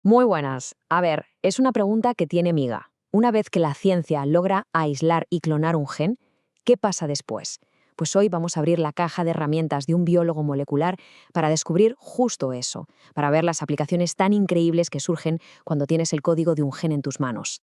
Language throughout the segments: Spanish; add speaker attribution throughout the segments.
Speaker 1: Muy buenas. A ver, es una pregunta que tiene miga. Una vez que la ciencia logra aislar y clonar un gen, ¿qué pasa después? Pues hoy vamos a abrir la caja de herramientas de un biólogo molecular para descubrir justo eso, para ver las aplicaciones tan increíbles que surgen cuando tienes el código de un gen en tus manos.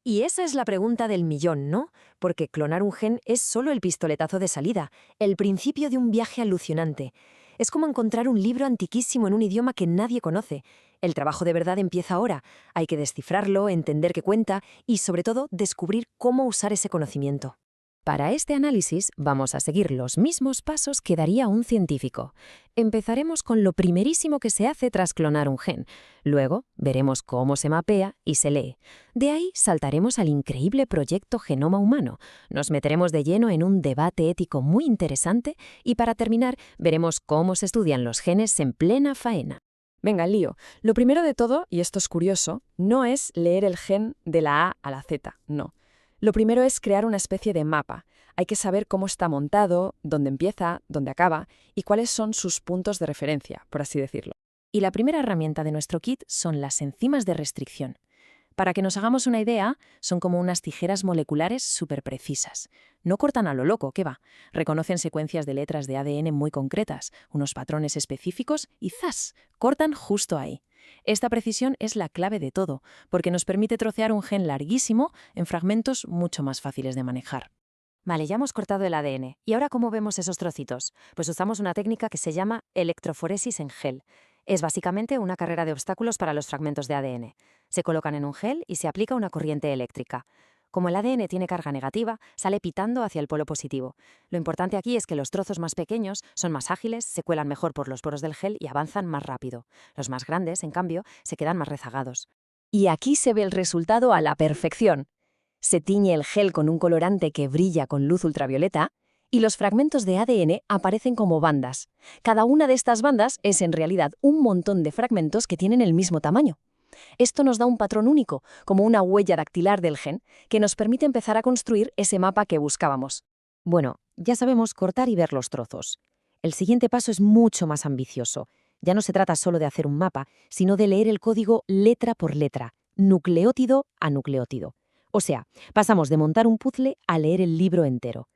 Speaker 2: Y esa es la pregunta del millón, ¿no? Porque clonar un gen es solo el pistoletazo de salida, el principio de un viaje alucinante. Es como encontrar un libro antiquísimo en un idioma que nadie conoce. El trabajo de verdad empieza ahora. Hay que descifrarlo, entender qué cuenta y, sobre todo, descubrir cómo usar ese conocimiento. Para este análisis vamos a seguir los mismos pasos que daría un científico. Empezaremos con lo primerísimo que se hace tras clonar un gen. Luego veremos cómo se mapea y se lee. De ahí saltaremos al increíble proyecto Genoma Humano. Nos meteremos de lleno en un debate ético muy interesante y para terminar veremos cómo se estudian los genes en plena faena.
Speaker 3: Venga, lío. Lo primero de todo, y esto es curioso, no es leer el gen de la A a la Z, no. Lo primero es crear una especie de mapa. Hay que saber cómo está montado, dónde empieza, dónde acaba y cuáles son sus puntos de referencia, por así decirlo.
Speaker 2: Y la primera herramienta de nuestro kit son las enzimas de restricción. Para que nos hagamos una idea, son como unas tijeras moleculares súper precisas. No cortan a lo loco, ¿qué va? Reconocen secuencias de letras de ADN muy concretas, unos patrones específicos y ¡zas! Cortan justo ahí. Esta precisión es la clave de todo, porque nos permite trocear un gen larguísimo en fragmentos mucho más fáciles de manejar. Vale, ya hemos cortado el ADN. ¿Y ahora cómo vemos esos trocitos? Pues usamos una técnica que se llama electroforesis en gel. Es básicamente una carrera de obstáculos para los fragmentos de ADN. Se colocan en un gel y se aplica una corriente eléctrica. Como el ADN tiene carga negativa, sale pitando hacia el polo positivo. Lo importante aquí es que los trozos más pequeños son más ágiles, se cuelan mejor por los poros del gel y avanzan más rápido. Los más grandes, en cambio, se quedan más rezagados. Y aquí se ve el resultado a la perfección. Se tiñe el gel con un colorante que brilla con luz ultravioleta y los fragmentos de ADN aparecen como bandas. Cada una de estas bandas es en realidad un montón de fragmentos que tienen el mismo tamaño. Esto nos da un patrón único, como una huella dactilar del gen, que nos permite empezar a construir ese mapa que buscábamos. Bueno, ya sabemos cortar y ver los trozos. El siguiente paso es mucho más ambicioso. Ya no se trata solo de hacer un mapa, sino de leer el código letra por letra, nucleótido a nucleótido. O sea, pasamos de montar un puzzle a leer el libro entero.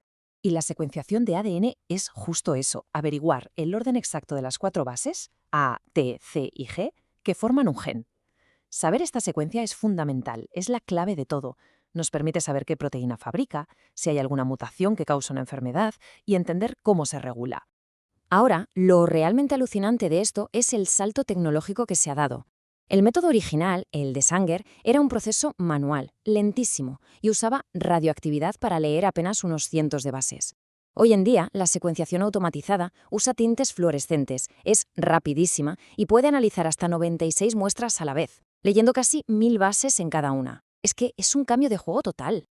Speaker 2: Y la secuenciación de ADN es justo eso, averiguar el orden exacto de las 4 bases, A, T, C y G, que forman un gen. Saber esta secuencia es fundamental, es la clave de todo. Nos permite saber qué proteína fabrica, si hay alguna mutación que causa una enfermedad y entender cómo se regula. Ahora, lo realmente alucinante de esto es el salto tecnológico que se ha dado. El método original, el de Sanger, era un proceso manual, lentísimo, y usaba radioactividad para leer apenas unos cientos de bases. Hoy en día, la secuenciación automatizada usa tintes fluorescentes, es rapidísima y puede analizar hasta 96 muestras a la vez, leyendo casi 1000 bases en cada una. Es que es un cambio de juego total.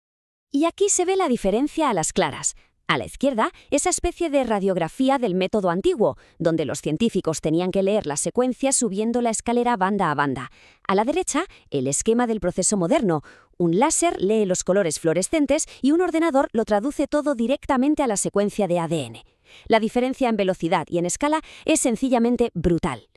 Speaker 2: Y aquí se ve la diferencia a las claras. A la izquierda, esa especie de radiografía del método antiguo, donde los científicos tenían que leer las secuencias subiendo la escalera banda a banda. A la derecha, el esquema del proceso moderno. Un láser lee los colores fluorescentes y un ordenador lo traduce todo directamente a la secuencia de ADN. La diferencia en velocidad y en escala es sencillamente brutal.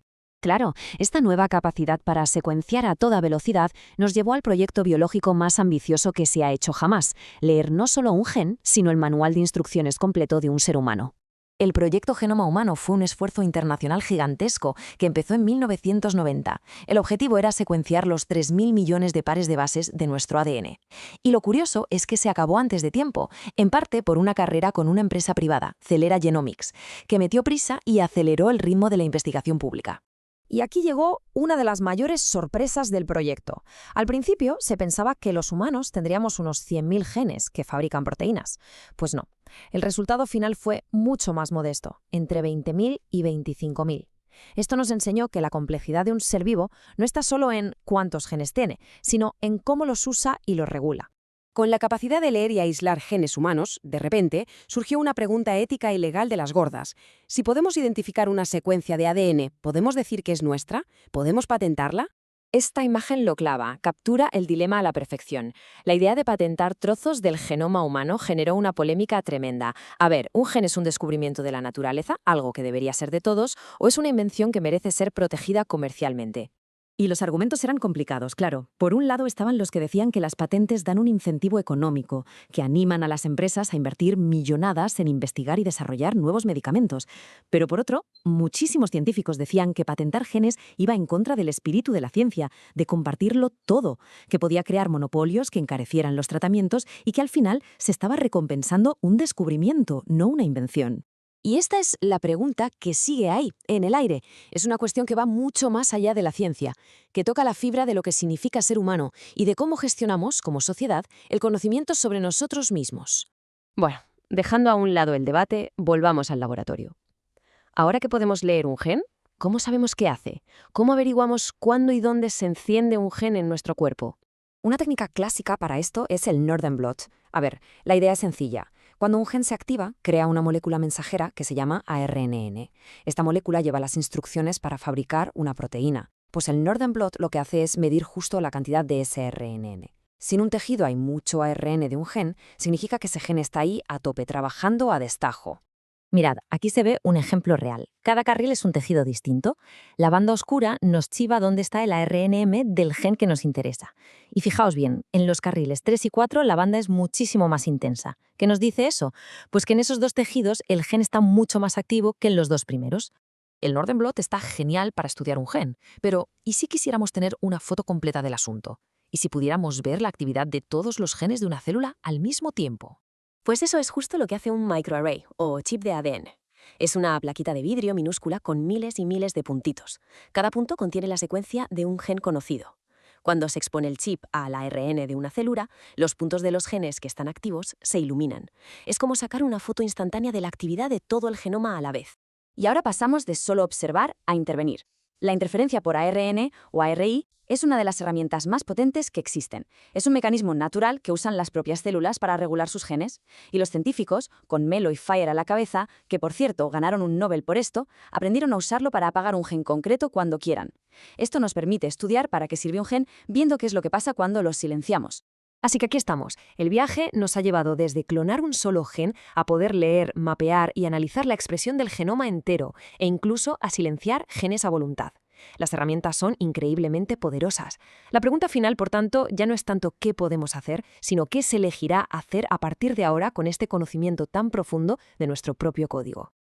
Speaker 2: Claro, esta nueva capacidad para secuenciar a toda velocidad nos llevó al proyecto biológico más ambicioso que se ha hecho jamás, leer no solo un gen, sino el manual de instrucciones completo de un ser humano. El proyecto Genoma Humano fue un esfuerzo internacional gigantesco que empezó en 1990. El objetivo era secuenciar los 3.000 millones de pares de bases de nuestro ADN. Y lo curioso es que se acabó antes de tiempo, en parte por una carrera con una empresa privada, Celera Genomics, que metió prisa y aceleró el ritmo de la investigación pública. Y aquí llegó una de las mayores sorpresas del proyecto. Al principio se pensaba que los humanos tendríamos unos 100.000 genes que fabrican proteínas. Pues no, el resultado final fue mucho más modesto, entre 20.000 y 25.000. Esto nos enseñó que la complejidad de un ser vivo no está solo en cuántos genes tiene, sino en cómo los usa y los regula. Con la capacidad de leer y aislar genes humanos, de repente, surgió una pregunta ética y legal de las gordas. Si podemos identificar una secuencia de ADN, ¿podemos decir que es nuestra? ¿Podemos patentarla? Esta imagen lo clava, captura el dilema a la perfección. La idea de patentar trozos del genoma humano generó una polémica tremenda. A ver, ¿un gen es un descubrimiento de la naturaleza, algo que debería ser de todos, o es una invención que merece ser protegida comercialmente?
Speaker 1: Y los argumentos eran complicados, claro. Por un lado estaban los que decían que las patentes dan un incentivo económico, que animan a las empresas a invertir millonadas en investigar y desarrollar nuevos medicamentos. Pero por otro, muchísimos científicos decían que patentar genes iba en contra del espíritu de la ciencia, de compartirlo todo, que podía crear monopolios que encarecieran los tratamientos y que al final se estaba recompensando un descubrimiento, no una invención. Y esta es la pregunta que sigue ahí, en el aire. Es una cuestión que va mucho más allá de la ciencia, que toca la fibra de lo que significa ser humano y de cómo gestionamos, como sociedad, el conocimiento sobre nosotros mismos. Bueno, dejando a un lado el debate, volvamos al laboratorio. Ahora que podemos leer un gen, ¿cómo sabemos qué hace? ¿Cómo averiguamos cuándo y dónde se enciende un gen en nuestro cuerpo? Una técnica clásica para esto es el Northern Blot. A ver, la idea es sencilla. Cuando un gen se activa, crea una molécula mensajera que se llama ARNN. Esta molécula lleva las instrucciones para fabricar una proteína. Pues el Northern Blot lo que hace es medir justo la cantidad de ese ARNN. Si en un tejido hay mucho ARN de un gen, significa que ese gen está ahí a tope, trabajando a destajo. Mirad, aquí se ve un ejemplo real. Cada carril es un tejido distinto. La banda oscura nos chiva dónde está el ARNM del gen que nos interesa. Y fijaos bien, en los carriles 3 y 4 la banda es muchísimo más intensa. ¿Qué nos dice eso? Pues que en esos dos tejidos el gen está mucho más activo que en los dos primeros. El Northern Blot está genial para estudiar un gen, pero ¿y si quisiéramos tener una foto completa del asunto? ¿Y si pudiéramos ver la actividad de todos los genes de una célula al mismo tiempo?
Speaker 2: Pues eso es justo lo que hace un microarray, o chip de ADN. Es una plaquita de vidrio minúscula con miles y miles de puntitos. Cada punto contiene la secuencia de un gen conocido. Cuando se expone el chip al ARN de una célula, los puntos de los genes que están activos se iluminan. Es como sacar una foto instantánea de la actividad de todo el genoma a la vez.
Speaker 1: Y ahora pasamos de solo observar a intervenir. La interferencia por ARN o ARI es una de las herramientas más potentes que existen. Es un mecanismo natural que usan las propias células para regular sus genes. Y los científicos, con Melo y Fire a la cabeza, que por cierto ganaron un Nobel por esto, aprendieron a usarlo para apagar un gen concreto cuando quieran. Esto nos permite estudiar para qué sirve un gen, viendo qué es lo que pasa cuando los silenciamos. Así que aquí estamos. El viaje nos ha llevado desde clonar un solo gen a poder leer, mapear y analizar la expresión del genoma entero e incluso a silenciar genes a voluntad. Las herramientas son increíblemente poderosas. La pregunta final, por tanto, ya no es tanto qué podemos hacer, sino qué se elegirá hacer a partir de ahora con este conocimiento tan profundo de nuestro propio código.